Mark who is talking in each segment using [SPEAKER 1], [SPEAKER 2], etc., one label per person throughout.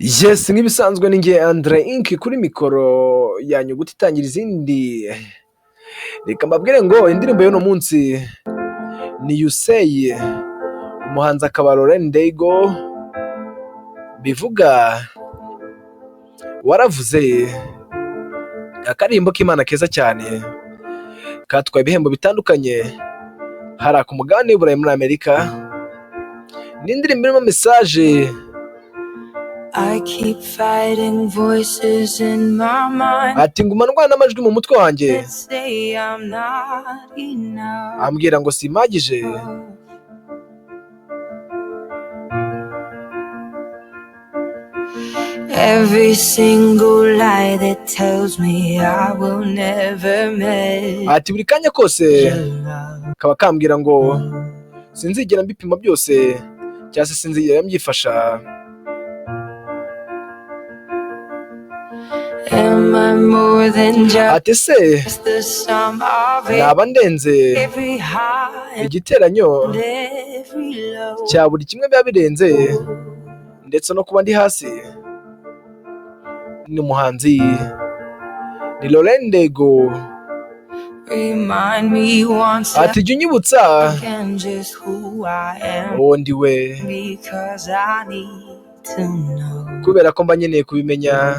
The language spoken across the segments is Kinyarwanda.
[SPEAKER 1] Yes, nk'ibisanzwe ni njye Andre Inc kuri mikoro ya nyuguti itangira izindi. Reka mbabwire ngo indirimbo y'uno munsi ni You Say, umuhanzi akaba Lauren Ndego, bivuga waravuze, akarimbo k'Imana keza cyane katwaye ibihembo bitandukanye hari ku mugabane w'Uburayi muri Amerika. Ni indirimbo irimo message.
[SPEAKER 2] I keep fighting voices in my mind
[SPEAKER 1] Ati nguma ndwana n'amajwi mu mutwe wanjye
[SPEAKER 2] that say I'm not enough.
[SPEAKER 1] ambwira ngo simpagije.
[SPEAKER 2] Every single lie that tells me I will never measure
[SPEAKER 1] Ati buri kanya kose
[SPEAKER 2] love.
[SPEAKER 1] kaba kambwira ngo sinzigera mbipima byose cyangwa se sinzigera mbyifasha.
[SPEAKER 2] Am I more than
[SPEAKER 1] Ati se
[SPEAKER 2] just the sum of
[SPEAKER 1] naba ndenze
[SPEAKER 2] every high and
[SPEAKER 1] igiteranyo
[SPEAKER 2] every low?
[SPEAKER 1] cya buri kimwe biba birenze ndetse no kuba ndi hasi. Ni umuhanzi ni Lauren Ndego.
[SPEAKER 2] Remind me once
[SPEAKER 1] Ati jya unyibutsa
[SPEAKER 2] again just who I am,
[SPEAKER 1] uwo ndi we,
[SPEAKER 2] because I need to know.
[SPEAKER 1] kubera ko mba nkeneye kubimenya.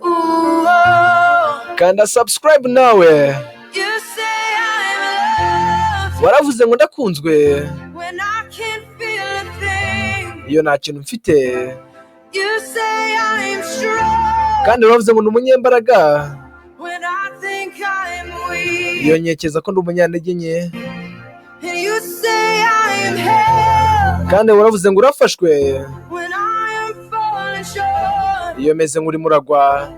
[SPEAKER 2] Ooh, oh,
[SPEAKER 1] Kanda subscribe nawe.
[SPEAKER 2] you say I'm loved
[SPEAKER 1] Waravuze ngo ndakunzwe
[SPEAKER 2] when I can't feel a thing.
[SPEAKER 1] iyo nta kintu mfite,
[SPEAKER 2] You say I'm strong
[SPEAKER 1] kandi waravuze ngo ndi umunyembaraga
[SPEAKER 2] when I think I'm weak.
[SPEAKER 1] iyo nkekeza ko ndi umunyantege nke.
[SPEAKER 2] And you say I am held
[SPEAKER 1] Kandi waravuze ngo urafashwe
[SPEAKER 2] when I am falling short.
[SPEAKER 1] iyo meze nk'uri muragwa.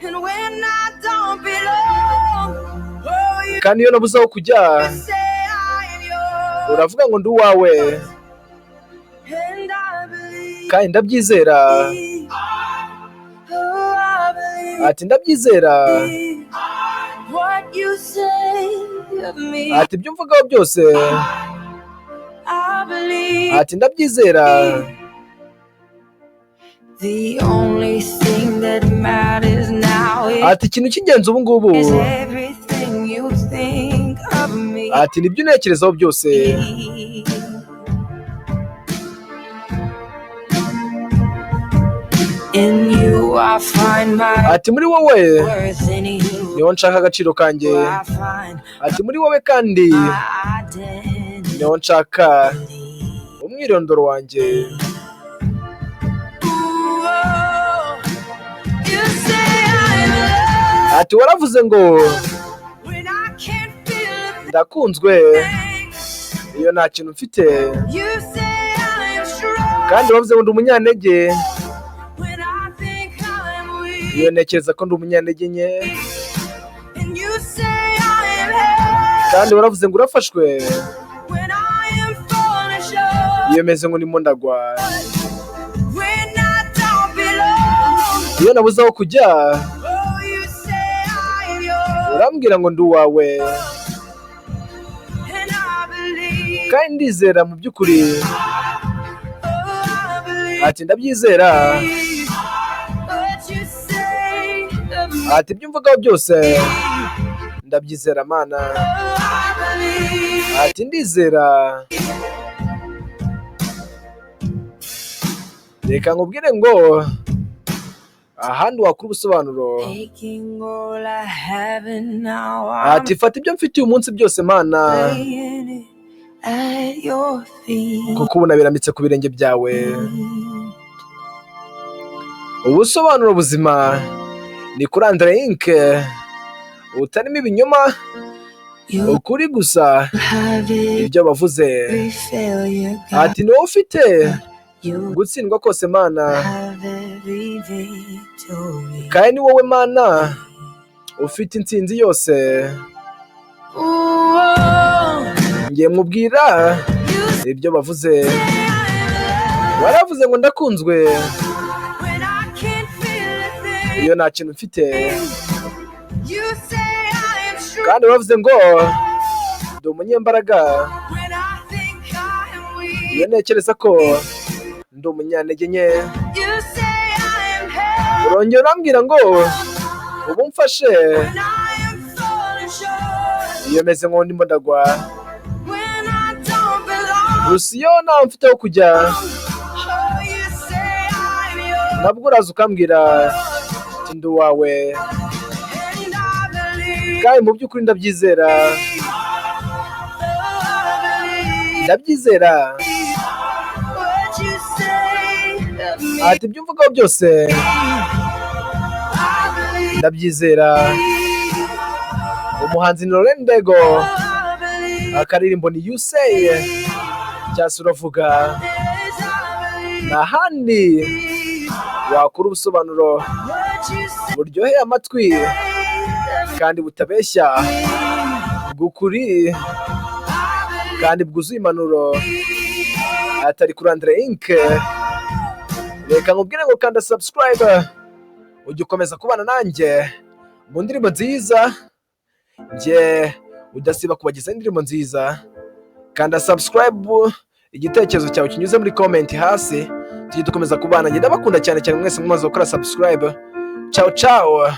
[SPEAKER 2] And when I don't belong, oh, you
[SPEAKER 1] Kandi iyo nabuze aho kujya
[SPEAKER 2] say I am yours.
[SPEAKER 1] uravuga ngo ndi uwawe,
[SPEAKER 2] And I believe,
[SPEAKER 1] kandi ndabyizera.
[SPEAKER 2] oh, I believe
[SPEAKER 1] Ati ndabyizera.
[SPEAKER 2] what you say of me.
[SPEAKER 1] Ati ibyo mvugaho byose.
[SPEAKER 2] I believe
[SPEAKER 1] Ati ndabyizera.
[SPEAKER 2] the only thing that matters now
[SPEAKER 1] Ati ikintu cy'ingenzi ubu ngubu,
[SPEAKER 2] is everything you think of me.
[SPEAKER 1] ati nibyo unekerezaho byose.
[SPEAKER 2] In you I find my
[SPEAKER 1] Ati muri wowe
[SPEAKER 2] worth, in you
[SPEAKER 1] niho nshaka agaciro kanjye.
[SPEAKER 2] I find
[SPEAKER 1] Ati muri wowe kandi
[SPEAKER 2] my identity.
[SPEAKER 1] niho nshaka umwirondoro wanjye.
[SPEAKER 2] Ooh, oh, you say I'm loved
[SPEAKER 1] Ati waravuze ngo
[SPEAKER 2] when I can't feel a
[SPEAKER 1] ndakunzwe
[SPEAKER 2] thing.
[SPEAKER 1] iyo nta kintu mfite,
[SPEAKER 2] You say I'm strong
[SPEAKER 1] kandi waravuze ngo ndi umunyantege
[SPEAKER 2] when I think I'm weak.
[SPEAKER 1] iyo ntekereza ko ndi umunyantege nke.
[SPEAKER 2] And you say I am held
[SPEAKER 1] Kandi waravuze ngo urafashwe
[SPEAKER 2] when I am falling short.
[SPEAKER 1] iyo meze nk'urimo ndagwa.
[SPEAKER 2] When I don't belong,
[SPEAKER 1] Iyo nabuze aho kujya
[SPEAKER 2] oh, you say I am yours.
[SPEAKER 1] urambwira ngo ndi uwawe,
[SPEAKER 2] And I believe,
[SPEAKER 1] kandi ndizera mu by'ukuri.
[SPEAKER 2] oh, I believe
[SPEAKER 1] Ati ndabyizera.
[SPEAKER 2] what you say of me.
[SPEAKER 1] Ati ibyo mvugaho byose ndabyizera mana.
[SPEAKER 2] Oh, I believe
[SPEAKER 1] Ati ndizera. Reka nkubwire ngo ahandi wakura ubusobanuro.
[SPEAKER 2] taking all I have and now I'm
[SPEAKER 1] Ati fata ibyo mfite uyu munsi byose mana,
[SPEAKER 2] laying it at your feet.
[SPEAKER 1] kuko ubu nabirambitse ku birenge byawe. Ubusobanuro buzima ni kuri Andre Inc, utarimo ibinyoma,
[SPEAKER 2] You
[SPEAKER 1] ukuri gusa
[SPEAKER 2] have
[SPEAKER 1] ibyo bavuze.
[SPEAKER 2] every failure, God.
[SPEAKER 1] Ati ni wowe ufite
[SPEAKER 2] You
[SPEAKER 1] gutsindwa kose mana,
[SPEAKER 2] have every victory.
[SPEAKER 1] kandi ni wowe mana ufite intsinzi yose.
[SPEAKER 2] Ooh, oh,
[SPEAKER 1] Ngiye mubwira
[SPEAKER 2] you say
[SPEAKER 1] ibyo bavuze.
[SPEAKER 2] I'm loved
[SPEAKER 1] Waravuze ngo ndakunzwe
[SPEAKER 2] when I can't feel a thing.
[SPEAKER 1] iyo nta kintu mfite,
[SPEAKER 2] You say I am strong
[SPEAKER 1] kandi waravuze ngo ndi umunyembaraga
[SPEAKER 2] when I think I am weak.
[SPEAKER 1] iyo ntekereza ko ndi umunyantege nke.
[SPEAKER 2] You
[SPEAKER 1] urongera urambwira ngo ubu mfashe
[SPEAKER 2] when I am falling short,
[SPEAKER 1] iyo meze nk'undi ndimo ndagwa,
[SPEAKER 2] when I don't belong.
[SPEAKER 1] gusa iyo ntawe mfite aho kujya
[SPEAKER 2] Oh, you say I'm yours,
[SPEAKER 1] nabwo uraza ukambwira ati ndi uwawe,
[SPEAKER 2] and I believe,
[SPEAKER 1] kandi mu by'ukuri ndabyizera,
[SPEAKER 2] oh, I believe
[SPEAKER 1] ndabyizera.
[SPEAKER 2] what you say of me.
[SPEAKER 1] Ati ibyo uvugaho byose
[SPEAKER 2] I believe,
[SPEAKER 1] ndabyizera. Umuhanzi ni Laurent Ndego,
[SPEAKER 2] oh, I believe,
[SPEAKER 1] akaririmbo ni You Say cyangwa se uravuga.
[SPEAKER 2] yes, I believe
[SPEAKER 1] Nta handi wakura ubusobanuro
[SPEAKER 2] what you say
[SPEAKER 1] buryoheye amatwi
[SPEAKER 2] of me.
[SPEAKER 1] kandi butabeshya, bw'ukuri kandi bwuzuye impanuro, atari kuri Andre Inc. Reka nkubwire ngo kanda subscribe ujye ukomeza kubana nanjye mu ndirimbo nziza, njye udasiba kubagezaho indirimbo nziza. Kanda subscribe, igitekerezo cyawe kinyuze muri comment hasi, tujye dukomeza kubana. Njye ndabakunda cyane cyane mwese mumaze gukora subscribe. Ciao ciao.